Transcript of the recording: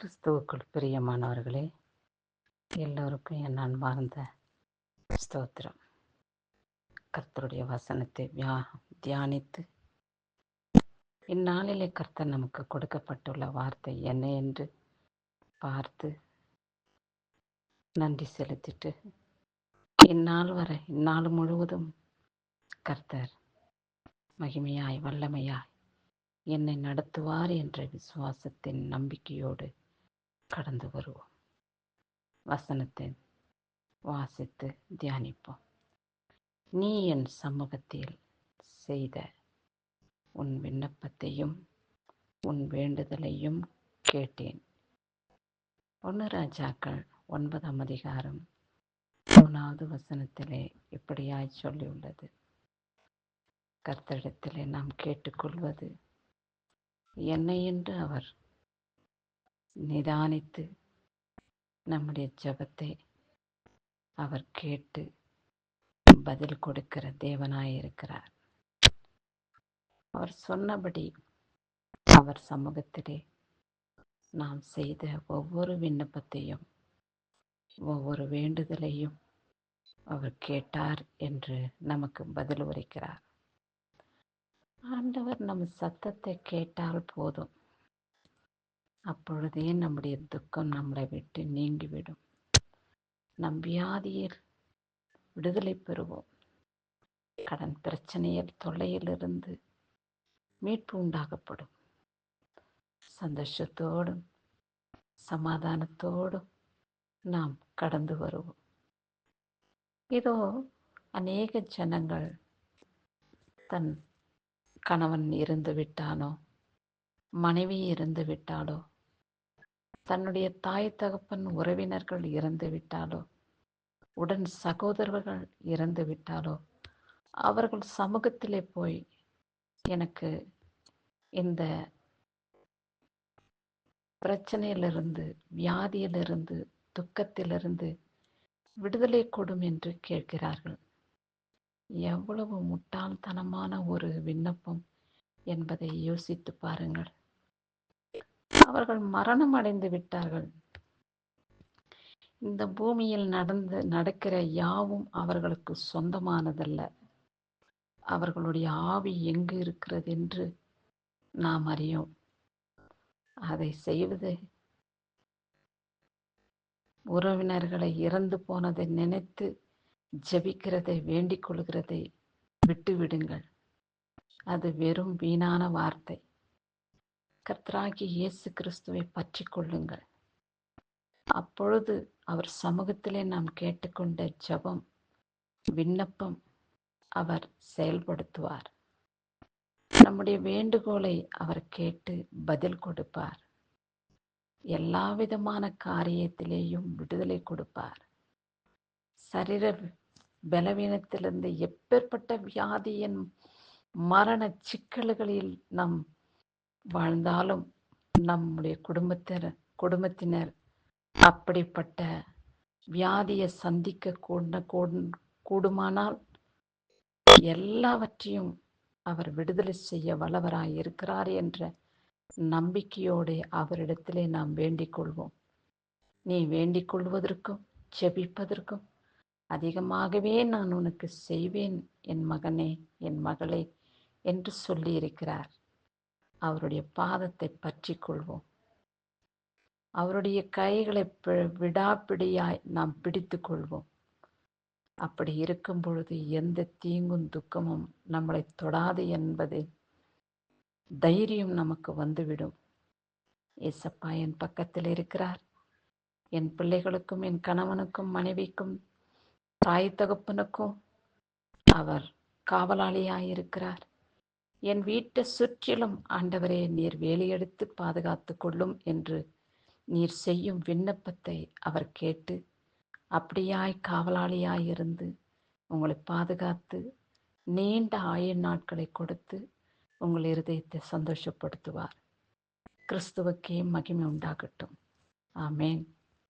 கிறிஸ்துவுக்குள் பிரியமானவர்களே, எல்லோருக்கும் என் அன்பார்ந்த ஸ்தோத்திரம். கர்த்தருடைய வசனத்தை தியானித்து இந்நாளிலே கர்த்தர் நமக்கு கொடுக்கப்பட்டுள்ள வார்த்தை என்ன என்று பார்த்து நன்றி செலுத்திட்டு இந்நாள் முழுவதும் கர்த்தர் மகிமையாய் வல்லமையாய் என்னை நடத்துவார் என்ற விசுவாசத்தின் நம்பிக்கையோடு கடந்து வருவோம். வசனத்தை வாசித்து தியானிப்போம். நீ என் சமூகத்தில் செய்த உன் விண்ணப்பத்தையும் உன் வேண்டுதலையும் கேட்டேன். 1 ராஜாக்கள் 9ஆம் அதிகாரம் 3வது வசனத்திலே இப்படியாய் சொல்லியுள்ளது. கர்த்தரிடத்திலே நாம் கேட்டுக்கொள்வது என்ன என்று அவர் நிதானித்து நம்முடைய ஜெபத்தை அவர் கேட்டு பதில் கொடுக்கிற தேவனாயிருக்கிறார். அவர் சொன்னபடி அவர் சமூகத்திலே நாம் செய்த ஒவ்வொரு விண்ணப்பத்தையும் ஒவ்வொரு வேண்டுதலையும் அவர் கேட்டார் என்று நமக்கு பதில் உரைக்கிறார். ஆண்டவர் நம் சத்தத்தை கேட்டால் போதும், அப்பொழுதே நம்முடைய துக்கம் நம்மளை விட்டு நீங்கிவிடும். நம் வியாதியில் விடுதலை பெறுவோம். கடன் பிரச்சனையில் தொல்லையிலிருந்து மீட்பு உண்டாகப்படும். சந்தோஷத்தோடும் சமாதானத்தோடும் நாம் கடந்து வருவோம். இதோ அநேக ஜனங்கள் தன் கணவன் இருந்து விட்டானோ, மனைவி இருந்து விட்டாலோ, தன்னுடைய தாய் தகப்பன் உறவினர்கள் இறந்து விட்டாலோ, உடன் சகோதரர்கள் இறந்து விட்டாலோ, அவர்கள் சமூகத்திலே போய் எனக்கு இந்த பிரச்சனையிலிருந்து, வியாதியிலிருந்து, துக்கத்திலிருந்து விடுதலை கொடும் என்று கேட்கிறார்கள். எவ்வளவு முட்டாள்தனமான ஒரு விண்ணப்பம் என்பதை யோசித்து பாருங்கள். அவர்கள் மரணம் அடைந்து விட்டார்கள். இந்த பூமியில் நடக்கிற யாவும் அவர்களுக்கு சொந்தமானதல்ல. அவர்களுடைய ஆவி எங்கு இருக்கிறது என்று நாம் அறியோம். அதை செய்வது உறவினர்களை இறந்து போனதை நினைத்து ஜெபிக்கிறதை, வேண்டிக் கொள்கிறதை விட்டுவிடுங்கள். அது வெறும் வீணான வார்த்தை. கர்த்தராகிய இயேசு கிறிஸ்துவை பற்றி கொள்ளுங்கள். அப்பொழுது அவர் சமூகத்திலே நாம் கேட்டுக்கொண்ட ஜெபம், விண்ணப்பம் அவர் செயல்படுத்துவார். நம்முடைய வேண்டுகோளை அவர் கேட்டு பதில் கொடுப்பார். எல்லா விதமான காரியத்திலேயும் விடுதலை கொடுப்பார். சரீர பலவீனத்திலிருந்து எப்பேற்பட்ட வியாதியின் மரண சிக்கல்களில் நாம் வாழ்ந்தாலும் நம்முடைய குடும்பத்தினர் அப்படிப்பட்ட வியாதியை சந்திக்க கூடுமானால் எல்லாவற்றையும் அவர் விடுதலை செய்ய வல்லவராய் இருக்கிறார் என்ற நம்பிக்கையோடு அவரிடத்திலே நாம் வேண்டிக் கொள்வோம். நீ வேண்டிக் கொள்வதற்கும் ஜெபிப்பதற்கும் அதிகமாகவே நான் உனக்கு செய்வேன் என் மகனே, என் மகளே என்று சொல்லியிருக்கிறார். அவருடைய பாதத்தை பற்றி கொள்வோம். அவருடைய கைகளை விடாப்பிடியாய் நாம் பிடித்து கொள்வோம். அப்படி இருக்கும் பொழுது எந்த தீங்கும் துக்கமும் நம்மளை தொடாது என்பது தைரியம் நமக்கு வந்துவிடும். ஏசப்பா என் பக்கத்தில் இருக்கிறார். என் பிள்ளைகளுக்கும், என் கணவனுக்கும், மனைவிக்கும், தாய் தகப்பனுக்கும் அவர் காவலாளியாயிருக்கிறார். என் வீட்டை சுற்றிலும் ஆண்டவரே நீர் வேலையெடுத்து பாதுகாத்து கொள்ளும் என்று நீர் செய்யும் விண்ணப்பத்தை அவர் கேட்டு அப்படியாய் காவலாளியாயிருந்து உங்களை பாதுகாத்து நீண்ட ஆயுள் நாட்களை கொடுத்து உங்கள் இருதயத்தை சந்தோஷப்படுத்துவார். கிறிஸ்துவுக்கே மகிமை உண்டாகட்டும். ஆமேன்.